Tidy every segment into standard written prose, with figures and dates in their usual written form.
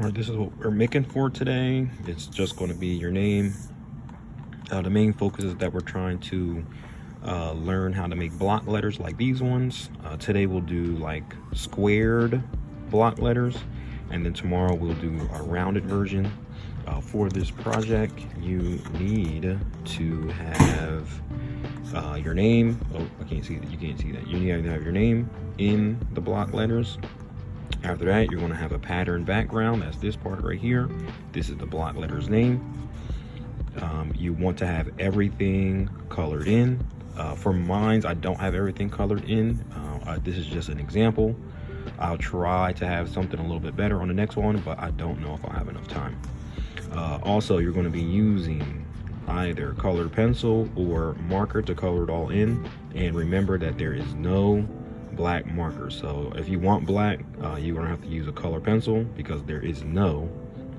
All right, this is what we're making for today. It's just going to be your name. The main focus is that we're trying to learn how to make block letters like these ones. Today we'll do like squared block letters, and then tomorrow we'll do a rounded version. For this project, you need to have your name. Oh, I can't see that. You can't see that. You need to have your name in the block letters. After that, you're going to have a pattern background. That's this part right here. This is the block letter's name. You want to have everything colored in. For mine, I don't have everything colored in. This is just an example. I'll try to have something a little bit better on the next one, but I don't know if I'll have enough time. Also, you're going to be using either colored pencil or marker to color it all in. And remember that there is no black marker. So if you want black, you're going to have to use a color pencil because there is no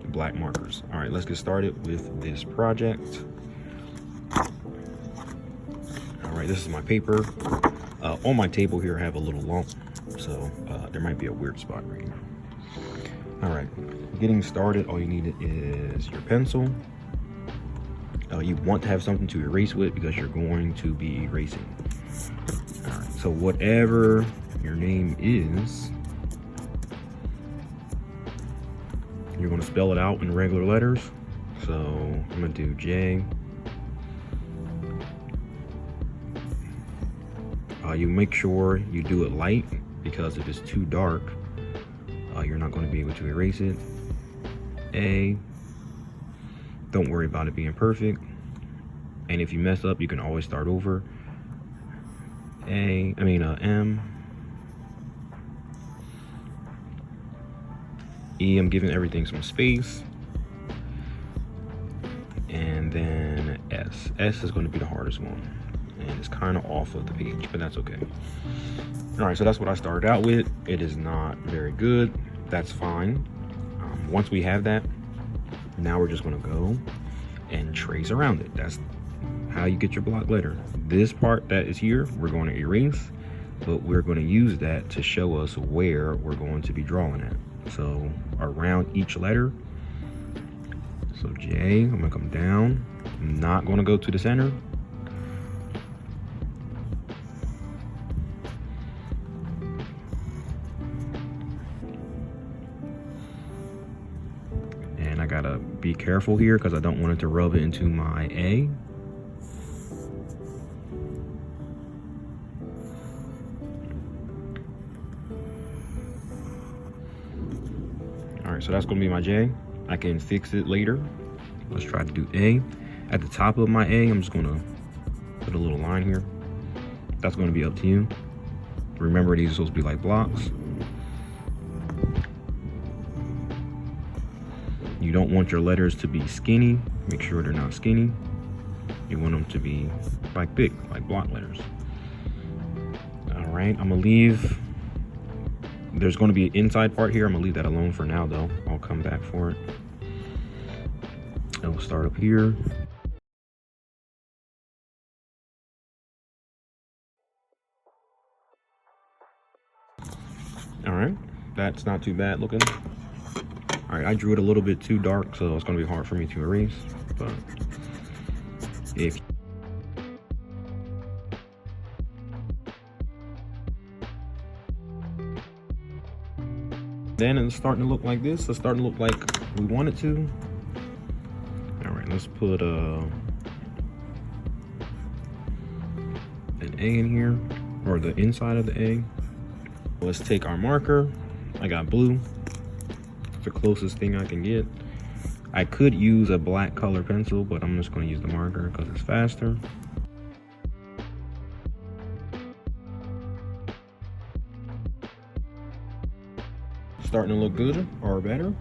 black markers. All right, let's get started with this project. All right, this is my paper. On my table here, I have a little lump, so there might be a weird spot right here. All right, getting started, all you need is your pencil. You want to have something to erase with because you're going to be erasing. All right, so whatever your name is, you're going to spell it out in regular letters. So I'm going to do J. You make sure you do it light because if it's too dark, you're not going to be able to erase it. A. Don't worry about it being perfect. And if you mess up, you can always start over. M. E, I'm giving everything some space. And then S. S is going to be the hardest one. And it's kind of off of the page, but that's okay. All right, so that's what I started out with. It is not very good. That's fine. Once we have that, now we're just going to go and trace around it. That's how you get your block letter. This part that is here, we're going to erase, but we're going to use that to show us where we're going to be drawing at. So around each letter. So J, I'm going to come down. I'm not going to go to the center. And I gotta be careful here because I don't want it to rub it into my A. All right, so that's gonna be my J. I can fix it later. Let's try to do A. At the top of my A, I'm just gonna put a little line here. That's gonna be up to you. Remember, these are supposed to be like blocks. You don't want your letters to be skinny. Make sure they're not skinny. You want them to be like thick, like block letters. All right, I'm gonna leave. There's gonna be an inside part here. I'm gonna leave that alone for now though. I'll come back for it. And we'll start up here. All right, that's not too bad looking. All right, I drew it a little bit too dark, so it's gonna be hard for me to erase, but if then it's starting to look like this, it's starting to look like we want it to. All right, let's put an A in here, or the inside of the A. Let's take our marker. I got blue. The closest thing I can get. I could use a black color pencil, but I'm just going to use the marker because it's faster. Starting to look good or better.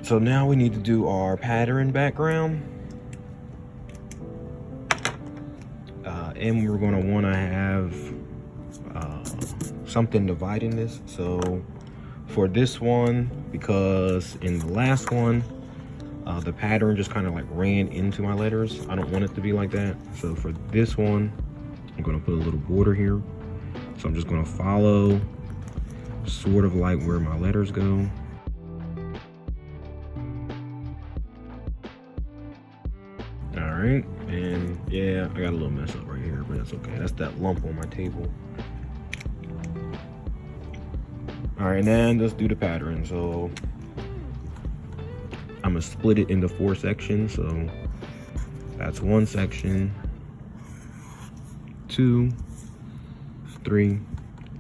So now we need to do our pattern background. And we're going to want to have something dividing this. So for this one, because in the last one, the pattern just kind of like ran into my letters. I don't want it to be like that. So for this one, I'm going to put a little border here. So I'm just going to follow sort of like where my letters go. All right, and yeah, I got a little mess up right here, but that's okay. That's that lump on my table. All right, and then let's do the pattern. So I'm gonna split it into 4 sections. So that's 1 section, 2, 3,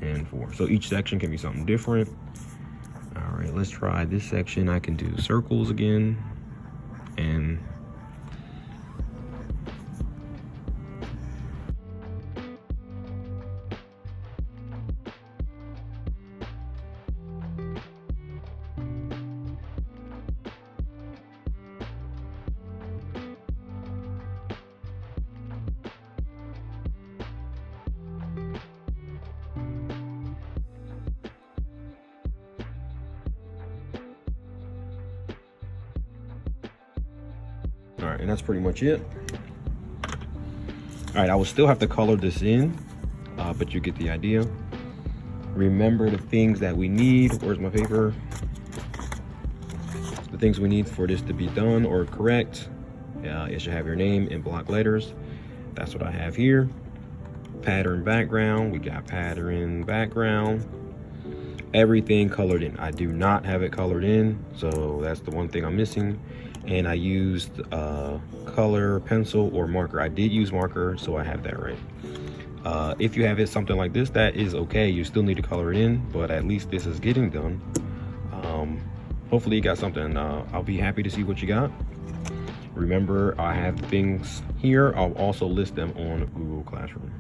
and 4. So each section can be something different. All right, let's try this section. I can do circles again, and all right, and that's pretty much it. All right, I will still have to color this in, but you get the idea. Remember the things that we need. Where's my paper? The things we need for this to be done or correct. It should have your name in block letters. That's what I have here. Pattern background. We got pattern background. Everything colored in. I do not have it colored in, so that's the one thing I'm missing. And I used color pencil or marker. I did use marker, so I have that right. If you have it something like this, that is okay. You still need to color it in, but at least this is getting done. Hopefully you got something. I'll be happy to see what you got. Remember, I have things here. I'll also list them on Google Classroom.